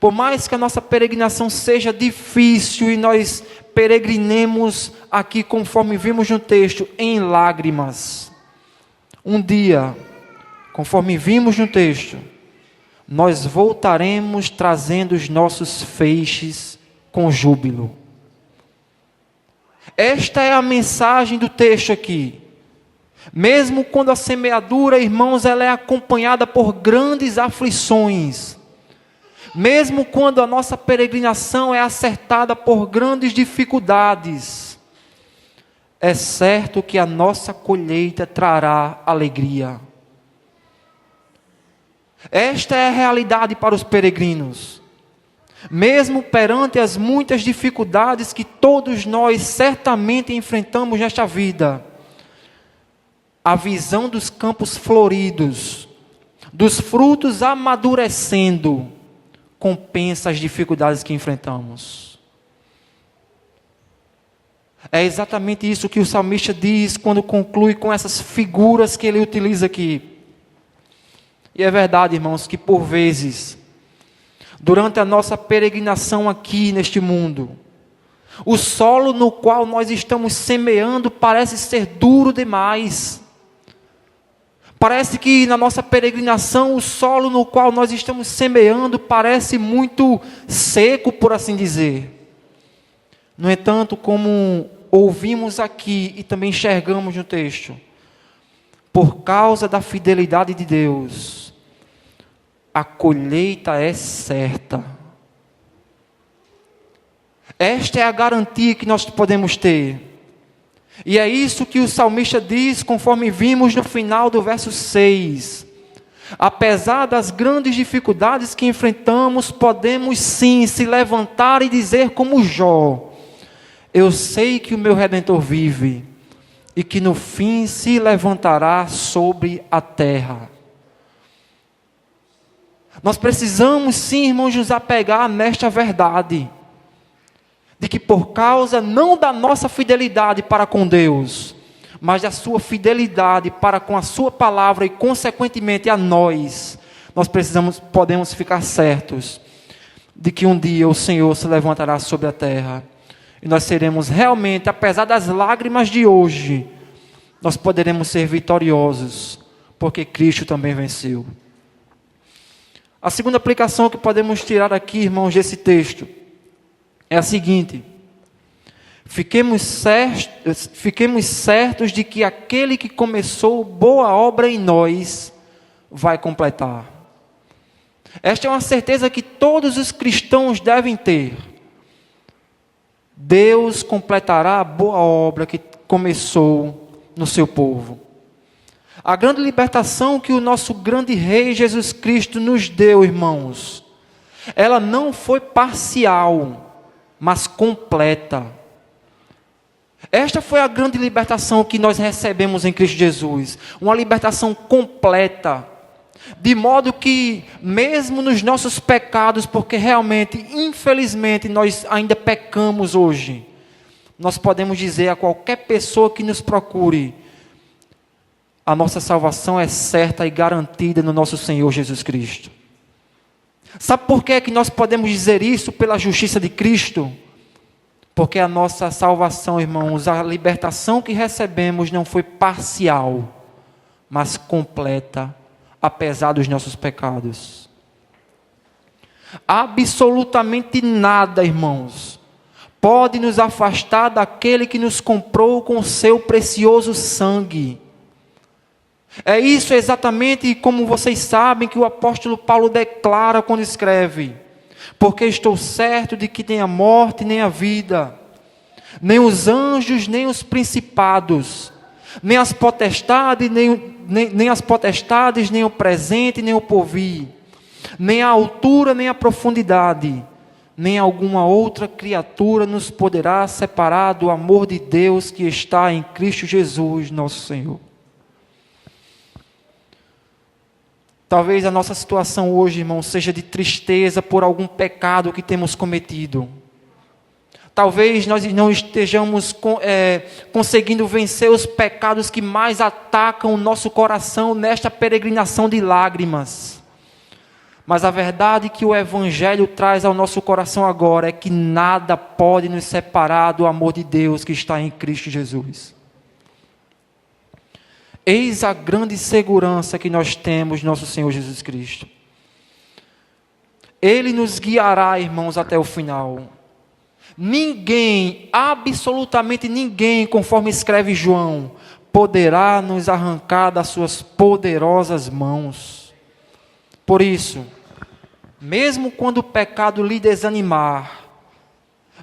por mais que a nossa peregrinação seja difícil e nós peregrinemos aqui, conforme vimos no texto, em lágrimas, um dia, conforme vimos no texto, nós voltaremos trazendo os nossos feixes com júbilo. Esta é a mensagem do texto aqui. Mesmo quando a semeadura, irmãos, ela é acompanhada por grandes aflições, mesmo quando a nossa peregrinação é acertada por grandes dificuldades, é certo que a nossa colheita trará alegria. Esta é a realidade para os peregrinos. Mesmo perante as muitas dificuldades que todos nós certamente enfrentamos nesta vida, a visão dos campos floridos, dos frutos amadurecendo, compensa as dificuldades que enfrentamos. É exatamente isso que o salmista diz quando conclui com essas figuras que ele utiliza aqui. E é verdade, irmãos, que por vezes, durante a nossa peregrinação aqui neste mundo, o solo no qual nós estamos semeando parece ser duro demais. Parece que na nossa peregrinação o solo no qual nós estamos semeando parece muito seco, por assim dizer. No entanto, como ouvimos aqui e também enxergamos no texto, por causa da fidelidade de Deus, a colheita é certa. Esta é a garantia que nós podemos ter. E é isso que o salmista diz, conforme vimos no final do verso 6. Apesar das grandes dificuldades que enfrentamos, podemos sim se levantar e dizer como Jó: eu sei que o meu Redentor vive, e que no fim se levantará sobre a terra. Nós precisamos sim, irmãos, nos apegar nesta verdade, de que por causa não da nossa fidelidade para com Deus, mas da sua fidelidade para com a sua palavra e consequentemente a nós podemos ficar certos de que um dia o Senhor se levantará sobre a terra, e nós seremos realmente, apesar das lágrimas de hoje, nós poderemos ser vitoriosos, porque Cristo também venceu. A segunda aplicação que podemos tirar aqui, irmãos, desse texto, é a seguinte: fiquemos certos de que aquele que começou boa obra em nós, vai completar. Esta é uma certeza que todos os cristãos devem ter. Deus completará a boa obra que começou no seu povo. A grande libertação que o nosso grande Rei Jesus Cristo nos deu, irmãos, ela não foi parcial, mas completa. Esta foi a grande libertação que nós recebemos em Cristo Jesus, uma libertação completa, de modo que, mesmo nos nossos pecados, porque realmente, infelizmente, nós ainda pecamos hoje, nós podemos dizer a qualquer pessoa que nos procure, a nossa salvação é certa e garantida no nosso Senhor Jesus Cristo. Sabe por que nós podemos dizer isso? Pela justiça de Cristo? Porque a nossa salvação, irmãos, a libertação que recebemos não foi parcial, mas completa, apesar dos nossos pecados. Absolutamente nada, irmãos, pode nos afastar daquele que nos comprou com o seu precioso sangue. É isso exatamente como vocês sabem que o apóstolo Paulo declara quando escreve: porque estou certo de que nem a morte, nem a vida, nem os anjos, nem os principados, nem as potestades, nem o presente, nem o porvir, nem a altura, nem a profundidade, nem alguma outra criatura nos poderá separar do amor de Deus que está em Cristo Jesus, nosso Senhor. Talvez a nossa situação hoje, irmão, seja de tristeza por algum pecado que temos cometido. Talvez nós não estejamos conseguindo vencer os pecados que mais atacam o nosso coração nesta peregrinação de lágrimas. Mas a verdade que o Evangelho traz ao nosso coração agora é que nada pode nos separar do amor de Deus que está em Cristo Jesus. Eis a grande segurança que nós temos no nosso Senhor Jesus Cristo. Ele nos guiará, irmãos, até o final. Ninguém, absolutamente ninguém, conforme escreve João, poderá nos arrancar das suas poderosas mãos. Por isso, mesmo quando o pecado lhe desanimar,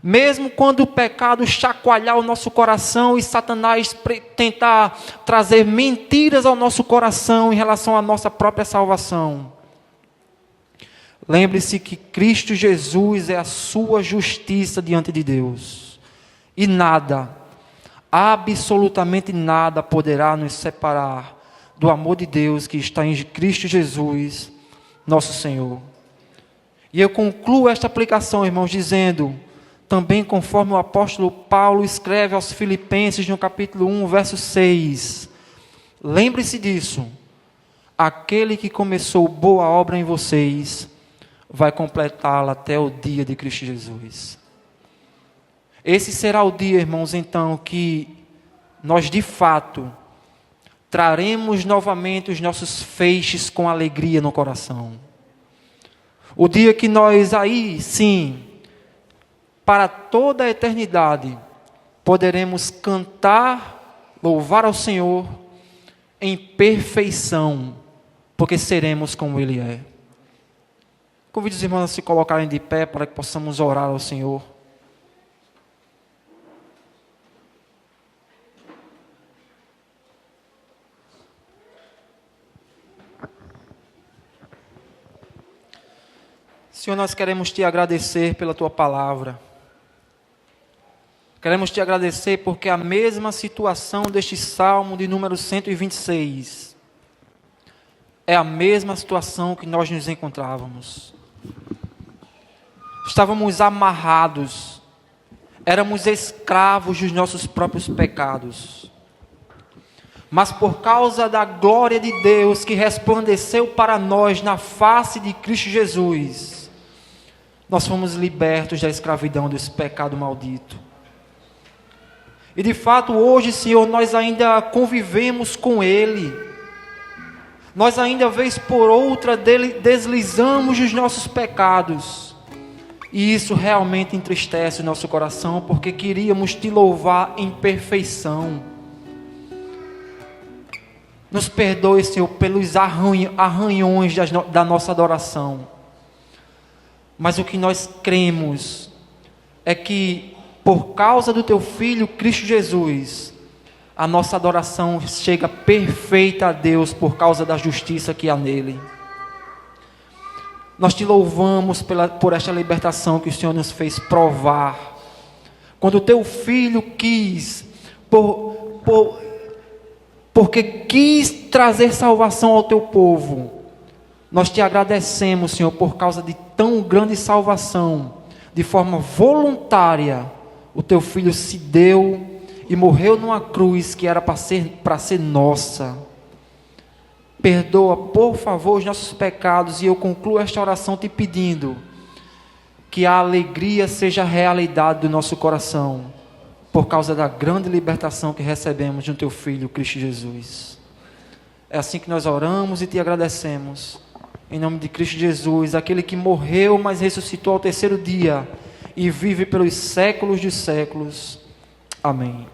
mesmo quando o pecado chacoalhar o nosso coração e Satanás tentar trazer mentiras ao nosso coração em relação à nossa própria salvação, lembre-se que Cristo Jesus é a sua justiça diante de Deus. E nada, absolutamente nada poderá nos separar do amor de Deus que está em Cristo Jesus, nosso Senhor. E eu concluo esta aplicação, irmãos, dizendo, também conforme o apóstolo Paulo escreve aos Filipenses no capítulo 1, verso 6. Lembre-se disso. Aquele que começou boa obra em vocês, vai completá-la até o dia de Cristo Jesus. Esse será o dia, irmãos, então, que nós de fato traremos novamente os nossos feixes com alegria no coração. O dia que nós aí, sim, para toda a eternidade, poderemos cantar, louvar ao Senhor em perfeição, porque seremos como Ele é. Convido os irmãos a se colocarem de pé para que possamos orar ao Senhor. Senhor, nós queremos Te agradecer pela Tua palavra. Queremos Te agradecer porque a mesma situação deste Salmo de número 126 é a mesma situação que nós nos encontrávamos. Estávamos amarrados, éramos escravos dos nossos próprios pecados. Mas por causa da glória de Deus que resplandeceu para nós na face de Cristo Jesus, nós fomos libertos da escravidão desse pecado maldito. E de fato hoje, Senhor, nós ainda convivemos com Ele. Nós ainda, vez por outra, deslizamos dos nossos pecados. E isso realmente entristece o nosso coração, porque queríamos Te louvar em perfeição. Nos perdoe, Senhor, pelos arranhões da nossa adoração. Mas o que nós cremos é que, por causa do Teu Filho, Cristo Jesus, a nossa adoração chega perfeita a Deus por causa da justiça que há nele. Nós te louvamos por esta libertação que o Senhor nos fez provar. Quando o teu filho quis, porque quis trazer salvação ao teu povo, nós te agradecemos, Senhor, por causa de tão grande salvação. De forma voluntária, o teu filho se deu e morreu numa cruz que era para ser nossa. Perdoa, por favor, os nossos pecados, e eu concluo esta oração te pedindo que a alegria seja a realidade do nosso coração, por causa da grande libertação que recebemos de teu Filho, Cristo Jesus. É assim que nós oramos e te agradecemos, em nome de Cristo Jesus, aquele que morreu, mas ressuscitou ao terceiro dia, e vive pelos séculos dos séculos. Amém.